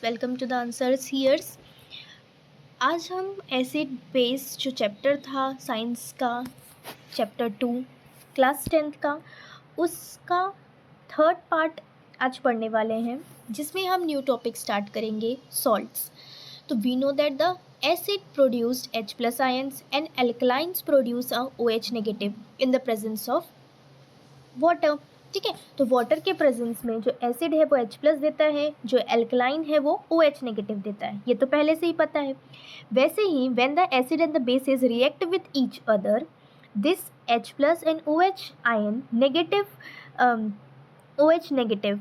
Welcome to the answers here's. आज हम acid base जो चैप्टर था साइंस का, चैप्टर 2 क्लास 10th का, उसका थर्ड पार्ट आज पढ़ने वाले हैं, जिसमें हम न्यू टॉपिक स्टार्ट करेंगे, सॉल्ट्स। तो we know that the acid produced H plus ions and alkalines produce a OH negative in the presence of water. ठीक है, तो वाटर के प्रेजेंस में जो एसिड है वो H प्लस देता है, जो एल्कलाइन है वो OH नेगेटिव देता है, ये तो पहले से ही पता है। वैसे ही when the acid and the basis react with each other, this H plus and OH ion negative OH negative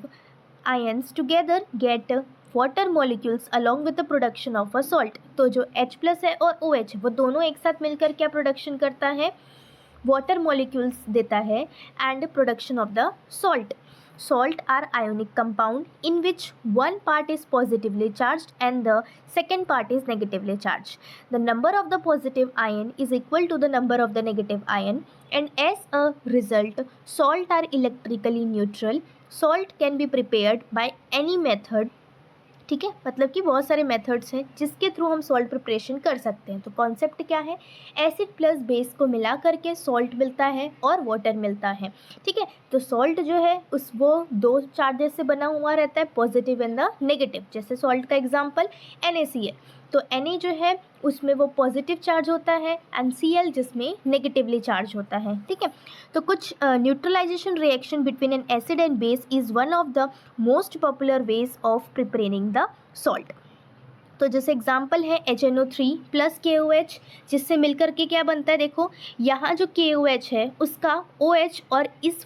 ions together get water molecules along with the production of a salt। तो जो H plus है और OH वो दोनों एक साथ मिलकर क्या प्रोडक्शन करता है, वाटर मॉलिक्यूल्स देता है and production of the salt. Salt are ionic compound in which one part is positively charged and the second part is negatively charged. The number of the positive ion is equal to the number of the negative ion, and as a result, salt are electrically neutral. Salt can be prepared by any method। ठीक है, मतलब कि बहुत सारे methods हैं जिसके through हम salt preparation कर सकते हैं। तो कॉन्सेप्ट क्या है, एसिड प्लस बेस को मिला करके सॉल्ट मिलता है और वाटर मिलता है। ठीक है, तो सॉल्ट जो है वो दो चार्जेस से बना हुआ रहता है, पॉजिटिव एंड द नेगेटिव। जैसे सॉल्ट का एग्जांपल NaCl, तो Na जो है उसमें वो पॉजिटिव चार्ज होता है एंड Cl जिसमें नेगेटिवली चार्ज होता है। ठीक है, तो कुछ neutralisation reaction between an acid and base is one of the most popular ways of preparing the salt. तो जैसे एग्जांपल है HNO3 प्लस KOH, जिससे मिलकर के क्या बनता है, देखो यहाँ जो KOH है उसका OH और इस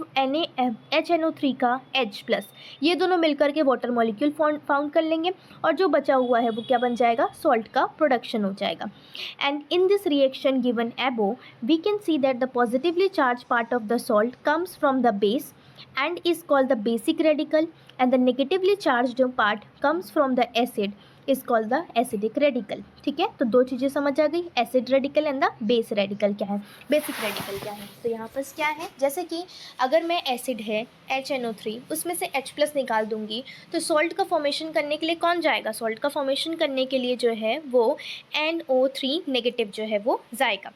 HNO3 का H प्लस, ये दोनों मिलकर के वाटर मॉलिक्यूल फाउंड कर लेंगे और जो बचा हुआ है वो क्या बन जाएगा, सॉल्ट का प्रोडक्शन हो जाएगा। And in this reaction given above we can see that the positively charge part of the salt comes from the base and is called the basic radical, and the negatively charged part comes from the acid is called the acidic radical। ठीक है, तो दो चीज़ें समझ आ गई, acid radical and the base radical क्या है, basic radical क्या है। तो यहाँ पर क्या है, जैसे कि अगर मैं एसिड है HNO3 उसमें से H प्लस निकाल दूंगी तो सॉल्ट का फॉर्मेशन करने के लिए कौन जाएगा, सॉल्ट का फॉर्मेशन करने के लिए जो है वो NO3 नेगेटिव जो है वो जाएगा।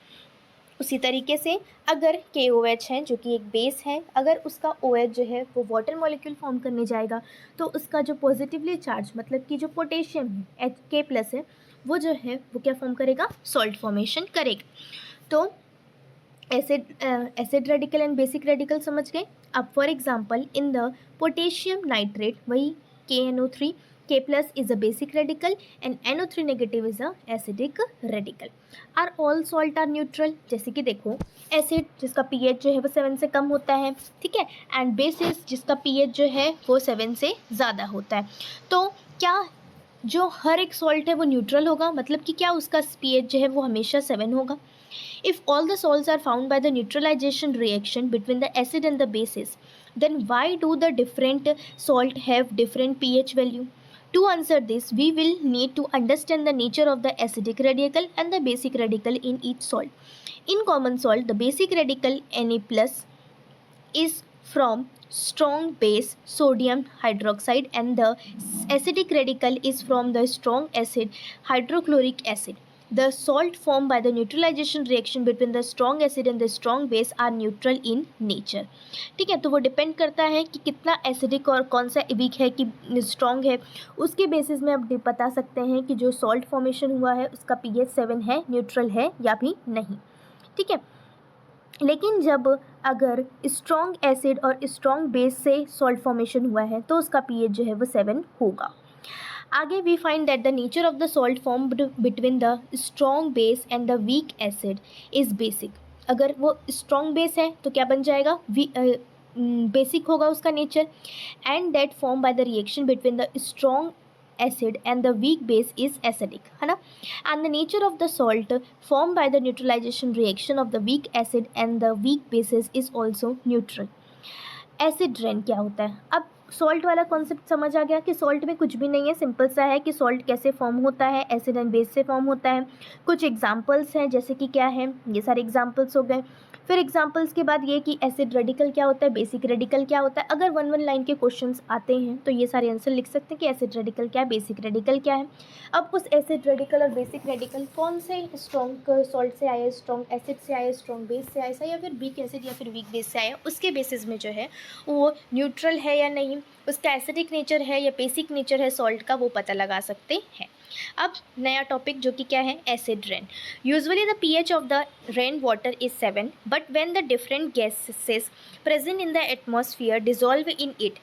उसी तरीके से अगर KOH है जो कि एक बेस है, अगर उसका OH जो है वो वाटर मॉलिक्यूल फॉर्म करने जाएगा तो उसका जो पॉजिटिवली चार्ज मतलब कि जो पोटेशियम है K प्लस है वो जो है वो क्या फॉर्म करेगा, सॉल्ट फॉर्मेशन करेगा। तो acid radical and basic radical समझ गए। अब for example in the potassium nitrate वही KNO3, K plus is a basic radical and NO3 negative is a acidic radical. Are all salt are neutral? जैसे कि देखो acid जिसका pH जो है वो 7 से कम होता है, ठीक है, एंड बेसिस जिसका pH जो है वो 7 से ज़्यादा होता है। तो क्या जो हर एक सॉल्ट है वो न्यूट्रल होगा, मतलब कि क्या उसका pH जो है वो हमेशा 7 होगा। If all the salts are found by the neutralization reaction between the acid and the bases, then why do the different salt have different pH value? To answer this, we will need to understand the nature of the acidic radical and the basic radical in each salt. In common salt, the basic radical Na plus is from strong base sodium hydroxide and the acidic radical is from the strong acid hydrochloric acid. The salt formed by the neutralization reaction between the strong acid and the strong base are neutral in nature। ठीक है, तो वो depend करता है कि कितना acidic और कौन सा वीक है कि स्ट्रॉन्ग है, उसके बेसिस में आप बता सकते हैं कि जो सॉल्ट फॉर्मेशन हुआ है उसका pH 7 है, न्यूट्रल है या भी नहीं। ठीक है, लेकिन जब अगर स्ट्रॉन्ग एसिड और स्ट्रॉन्ग बेस से सॉल्ट फॉर्मेशन हुआ है तो उसका pH जो है वो 7 होगा। आगे we find that the nature of the salt formed between the strong base and the weak acid is basic. अगर वो स्ट्रॉन्ग बेस है तो क्या बन जाएगा, बेसिक होगा उसका nature, and that form by the reaction between the strong acid and the weak base is acidic, है ना। and the nature of the salt formed by the neutralization reaction of the weak acid and the weak bases is also neutral। Acid rain क्या होता है, अब salt वाला concept समझ आ गया कि सॉल्ट में कुछ भी नहीं है, सिंपल सा है कि सॉल्ट कैसे फॉर्म होता है, एसिड एंड बेस से फॉर्म होता है। कुछ एग्जांपल्स हैं जैसे कि क्या है, ये सारे एग्जांपल्स हो गए। फिर एग्जांपल्स के बाद ये कि एसिड रेडिकल क्या होता है, बेसिक रेडिकल क्या होता है। अगर वन वन लाइन के क्वेश्चंस आते हैं तो ये सारे आंसर लिख सकते हैं कि एसिड रेडिकल क्या है, बेसिक रेडिकल क्या है। अब उस एसिड रेडिकल और बेसिक रेडिकल कौन से स्ट्रॉन्ग सॉल्ट से आया, स्ट्रॉन्ग एसिड से आया, स्ट्रॉन्ग बेस से आया, या फिर वीक एसिड या फिर वीक बेस से आया, उसके बेसिस में जो है वो न्यूट्रल है या नहीं, उसका एसिडिक नेचर है या बेसिक नेचर है सॉल्ट का, वो पता लगा सकते हैं। अब नया टॉपिक जो कि क्या है, acid rain. Usually the pH of the rain water is 7, but when the different gases present in the atmosphere dissolve in it,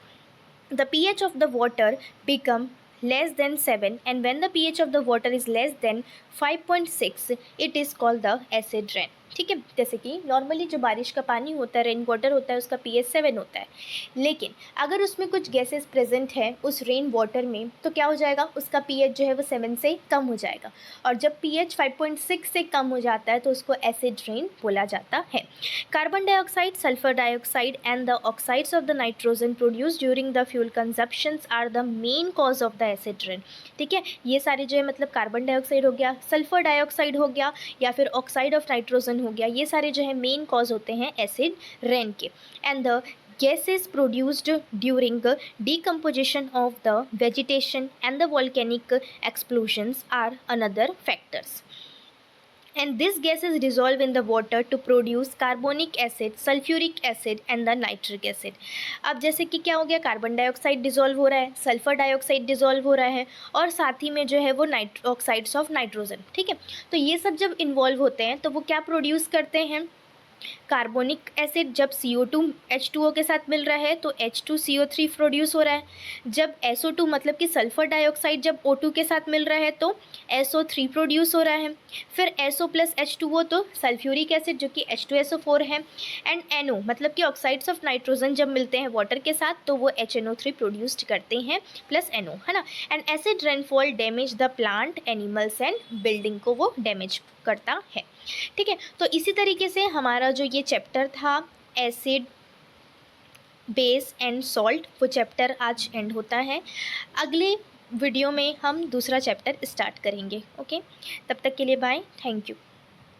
the pH of the water become less than 7, and when the pH of the water is less than 5.6, it is called the acid rain। ठीक है, जैसे कि normally जो बारिश का पानी होता है, रेन वाटर होता है, उसका pH 7 होता है, लेकिन अगर उसमें कुछ गैसेस प्रेजेंट है उस रेन वाटर में तो क्या हो जाएगा, उसका pH जो है वो 7 से कम हो जाएगा, और जब pH 5.6 से कम हो जाता है तो उसको एसिड रेन बोला जाता है। Carbon dioxide, sulphur dioxide and the oxides of the nitrogen produce during the fuel consumptions are the main cause of the acid rain. ठीक है, ये सारे जो है मतलब कार्बन डाइऑक्साइड हो गया, सल्फर डाइऑक्साइड हो गया, या फिर ऑक्साइड ऑफ नाइट्रोजन हो गया, ये सारे जो है मेन कॉज होते हैं एसिड रेन के। And the gases produced during decomposition of the vegetation and the volcanic explosions are another factors, and these gases dissolve in the water to produce carbonic acid, sulfuric acid and the nitric acid। अब जैसे कि क्या हो गया, carbon dioxide dissolve हो रहा है, sulphur dioxide dissolve हो रहा है, और साथ ही में जो है वो ऑक्साइड्स ऑफ नाइट्रोजन। ठीक है, तो ये सब जब इन्वॉल्व होते हैं तो वो क्या प्रोड्यूस करते हैं, कार्बोनिक एसिड। जब CO2 H2O के साथ मिल रहा है तो H2CO3 प्रोड्यूस हो रहा है। जब SO2 मतलब कि सल्फर डाइऑक्साइड जब O2 के साथ मिल रहा है तो SO3 प्रोड्यूस हो रहा है। फिर SO प्लस H2O तो सल्फ्यूरिक एसिड जो कि H2SO4 है। एंड NO मतलब कि ऑक्साइड्स ऑफ नाइट्रोजन जब मिलते हैं वाटर के साथ तो वो HNO3 प्रोड्यूस्ड करते हैं प्लस NO, है ना। And acid rainfall damage the plant, animals and building को वो डैमेज करता है। ठीक है, तो इसी तरीके से हमारा जो ये चैप्टर था एसिड, बेस एंड सॉल्ट, वो चैप्टर आज एंड होता है। अगले वीडियो में हम दूसरा चैप्टर स्टार्ट करेंगे। ओके, तब तक के लिए बाय, थैंक यू।